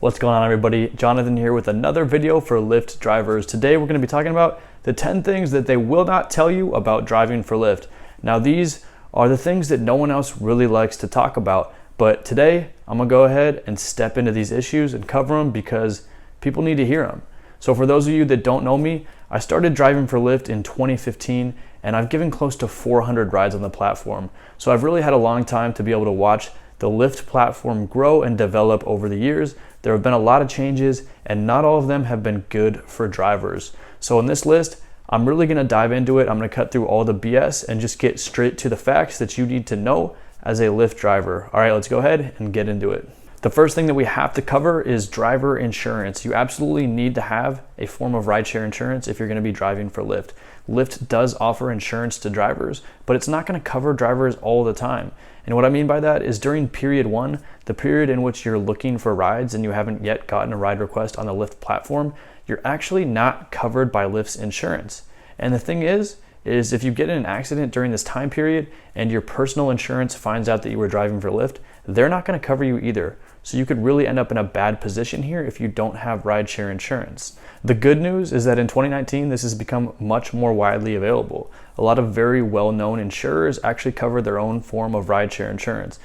What's going on, everybody? Jonathan here with another video for Lyft drivers. Today we're going to be talking about the 10 things that they will not tell you about driving for Lyft. Now these are the things that no one else really likes to talk about, but today I'm going to go ahead and step into these issues and cover them because people need to hear them. So for those of you that don't know me, I started driving for Lyft in 2015 and I've given close to 400 rides on the platform. So I've really had a long time to be able to watch the Lyft platform grow and develop over the years. There have been a lot of changes and not all of them have been good for drivers. So in this list, I'm really gonna dive into it. I'm gonna cut through all the BS and just get straight to the facts that you need to know as a Lyft driver. All right, let's go ahead and get into it. The first thing that we have to cover is driver insurance. You absolutely need to have a form of rideshare insurance if you're gonna be driving for Lyft. Lyft does offer insurance to drivers, but it's not gonna cover drivers all the time. And what I mean by that is during period one, the period in which you're looking for rides and you haven't yet gotten a ride request on the Lyft platform, you're actually not covered by Lyft's insurance. And the thing is if you get in an accident during this time period and your personal insurance finds out that you were driving for Lyft, they're not gonna cover you either. So you could really end up in a bad position here if you don't have rideshare insurance. The good news is that in 2019, this has become much more widely available. A lot of very well-known insurers actually cover their own form of rideshare insurance.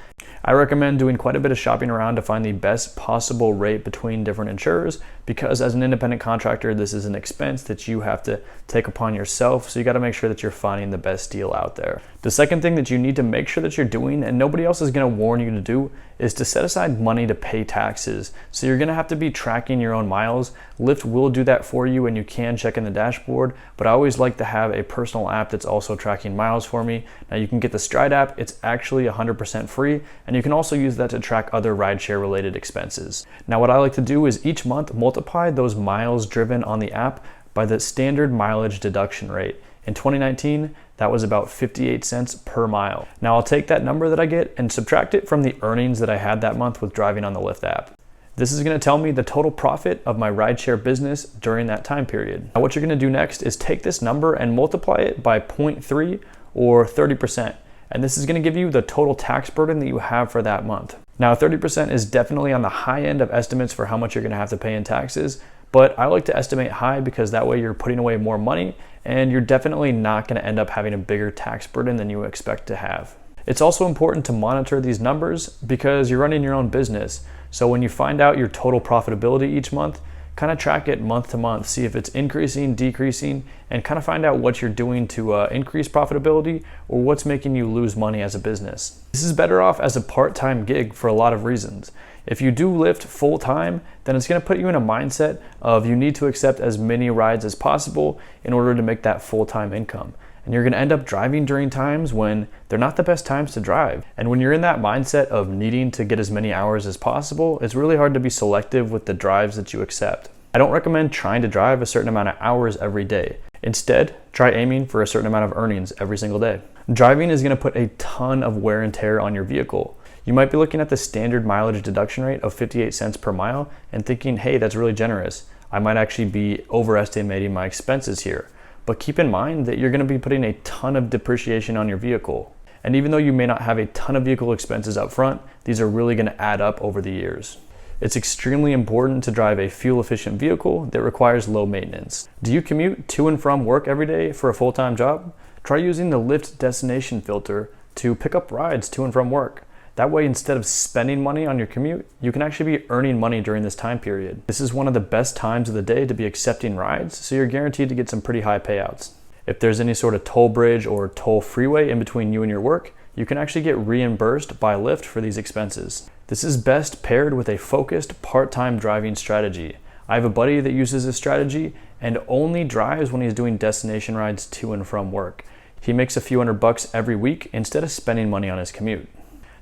I recommend doing quite a bit of shopping around to find the best possible rate between different insurers because as an independent contractor, this is an expense that you have to take upon yourself. So you got to make sure that you're finding the best deal out there. The second thing that you need to make sure that you're doing, and nobody else is going to warn you to do, is to set aside money to pay taxes. So you're going to have to be tracking your own miles. Lyft will do that for you and you can check in the dashboard, but I always like to have a personal app that's also tracking miles for me. Now you can get the Stride app. It's actually 100% free, and you can also use that to track other rideshare related expenses. Now what I like to do is each month multiply those miles driven on the app by the standard mileage deduction rate. In 2019, that was about 58 cents per mile. Now I'll take that number that I get and subtract it from the earnings that I had that month with driving on the Lyft app. This is gonna tell me the total profit of my rideshare business during that time period. Now what you're gonna do next is take this number and multiply it by 0.3 or 30%. And this is gonna give you the total tax burden that you have for that month. Now 30% is definitely on the high end of estimates for how much you're gonna have to pay in taxes, but I like to estimate high because that way you're putting away more money and you're definitely not gonna end up having a bigger tax burden than you expect to have. It's also important to monitor these numbers because you're running your own business. So when you find out your total profitability each month, kind of track it month to month, see if it's increasing, decreasing, and kind of find out what you're doing to increase profitability or what's making you lose money as a business. This is better off as a part-time gig for a lot of reasons. If you do Lyft full-time, then it's gonna put you in a mindset of you need to accept as many rides as possible in order to make that full-time income. And you're gonna end up driving during times when they're not the best times to drive. And when you're in that mindset of needing to get as many hours as possible, it's really hard to be selective with the drives that you accept. I don't recommend trying to drive a certain amount of hours every day. Instead, try aiming for a certain amount of earnings every single day. Driving is gonna put a ton of wear and tear on your vehicle. You might be looking at the standard mileage deduction rate of 58 cents per mile and thinking, hey, that's really generous. I might actually be overestimating my expenses here. But keep in mind that you're gonna be putting a ton of depreciation on your vehicle. And even though you may not have a ton of vehicle expenses up front, these are really gonna add up over the years. It's extremely important to drive a fuel-efficient vehicle that requires low maintenance. Do you commute to and from work every day for a full-time job? Try using the Lyft destination filter to pick up rides to and from work. That way, instead of spending money on your commute, you can actually be earning money during this time period. This is one of the best times of the day to be accepting rides, so you're guaranteed to get some pretty high payouts. If there's any sort of toll bridge or toll freeway in between you and your work, you can actually get reimbursed by Lyft for these expenses. This is best paired with a focused part-time driving strategy. I have a buddy that uses this strategy and only drives when he's doing destination rides to and from work. He makes a few $100 every week instead of spending money on his commute.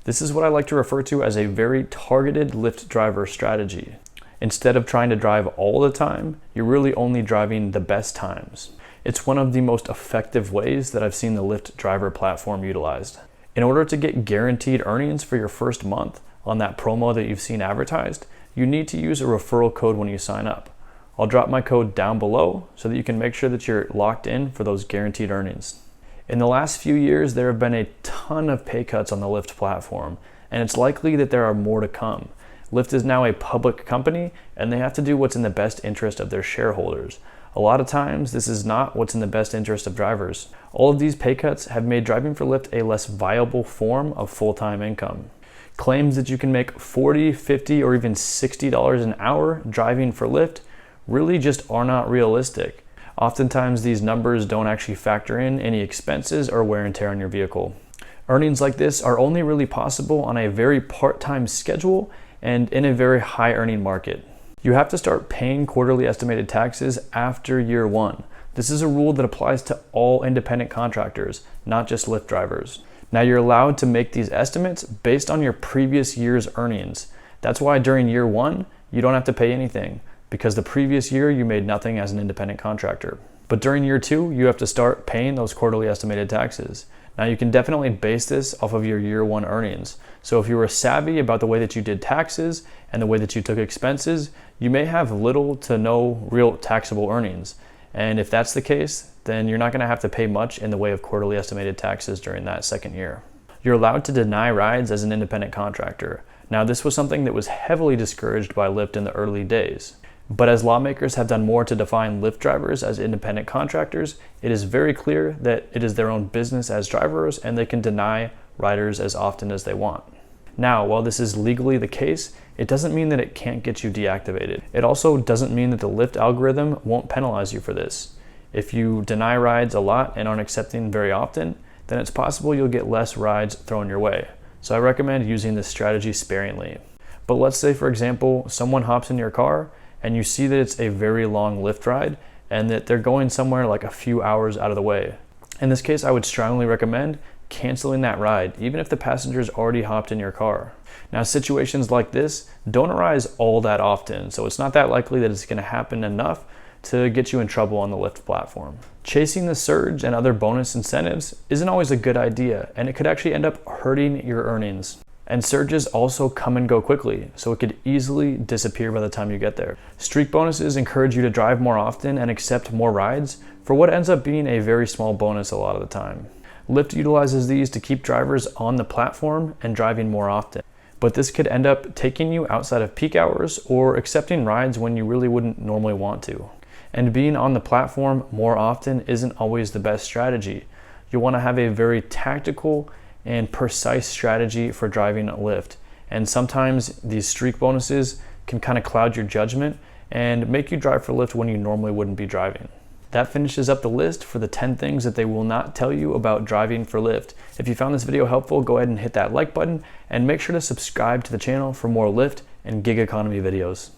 This is what I like to refer to as a very targeted Lyft driver strategy. Instead of trying to drive all the time, you're really only driving the best times. It's one of the most effective ways that I've seen the Lyft driver platform utilized. In order to get guaranteed earnings for your first month on that promo that you've seen advertised, you need to use a referral code when you sign up. I'll drop my code down below so that you can make sure that you're locked in for those guaranteed earnings. In the last few years, there have been a ton of pay cuts on the Lyft platform, and it's likely that there are more to come. Lyft is now a public company and they have to do what's in the best interest of their shareholders. A lot of times, this is not what's in the best interest of drivers. All of these pay cuts have made driving for Lyft a less viable form of full-time income. Claims that you can make $40, $50, or even $60 an hour driving for Lyft really just are not realistic. Oftentimes, these numbers don't actually factor in any expenses or wear and tear on your vehicle. Earnings like this are only really possible on a very part-time schedule and in a very high earning market. You have to start paying quarterly estimated taxes after year one. This is a rule that applies to all independent contractors, not just Lyft drivers. Now you're allowed to make these estimates based on your previous year's earnings. That's why during year one, you don't have to pay anything because the previous year you made nothing as an independent contractor. But during year two, you have to start paying those quarterly estimated taxes. Now you can definitely base this off of your year one earnings. So if you were savvy about the way that you did taxes and the way that you took expenses, you may have little to no real taxable earnings. And if that's the case, then you're not gonna have to pay much in the way of quarterly estimated taxes during that second year. You're allowed to deny rides as an independent contractor. Now this was something that was heavily discouraged by Lyft in the early days. But as lawmakers have done more to define Lyft drivers as independent contractors, it is very clear that it is their own business as drivers and they can deny riders as often as they want. Now, while this is legally the case, it doesn't mean that it can't get you deactivated. It also doesn't mean that the Lyft algorithm won't penalize you for this. If you deny rides a lot and aren't accepting very often, then it's possible you'll get less rides thrown your way. So I recommend using this strategy sparingly. But let's say, for example, someone hops in your car and you see that it's a very long Lyft ride and that they're going somewhere like a few hours out of the way. In this case, I would strongly recommend canceling that ride, even if the passenger's already hopped in your car. Now, situations like this don't arise all that often, so it's not that likely that it's gonna happen enough to get you in trouble on the Lyft platform. Chasing the surge and other bonus incentives isn't always a good idea, and it could actually end up hurting your earnings. And surges also come and go quickly, so it could easily disappear by the time you get there. Streak bonuses encourage you to drive more often and accept more rides for what ends up being a very small bonus a lot of the time. Lyft utilizes these to keep drivers on the platform and driving more often. But this could end up taking you outside of peak hours or accepting rides when you really wouldn't normally want to. And being on the platform more often isn't always the best strategy. You'll want to have a very tactical and precise strategy for driving a Lyft. And sometimes these streak bonuses can kind of cloud your judgment and make you drive for Lyft when you normally wouldn't be driving. That finishes up the list for the 10 things that they will not tell you about driving for Lyft. If you found this video helpful, go ahead and hit that like button and make sure to subscribe to the channel for more Lyft and gig economy videos.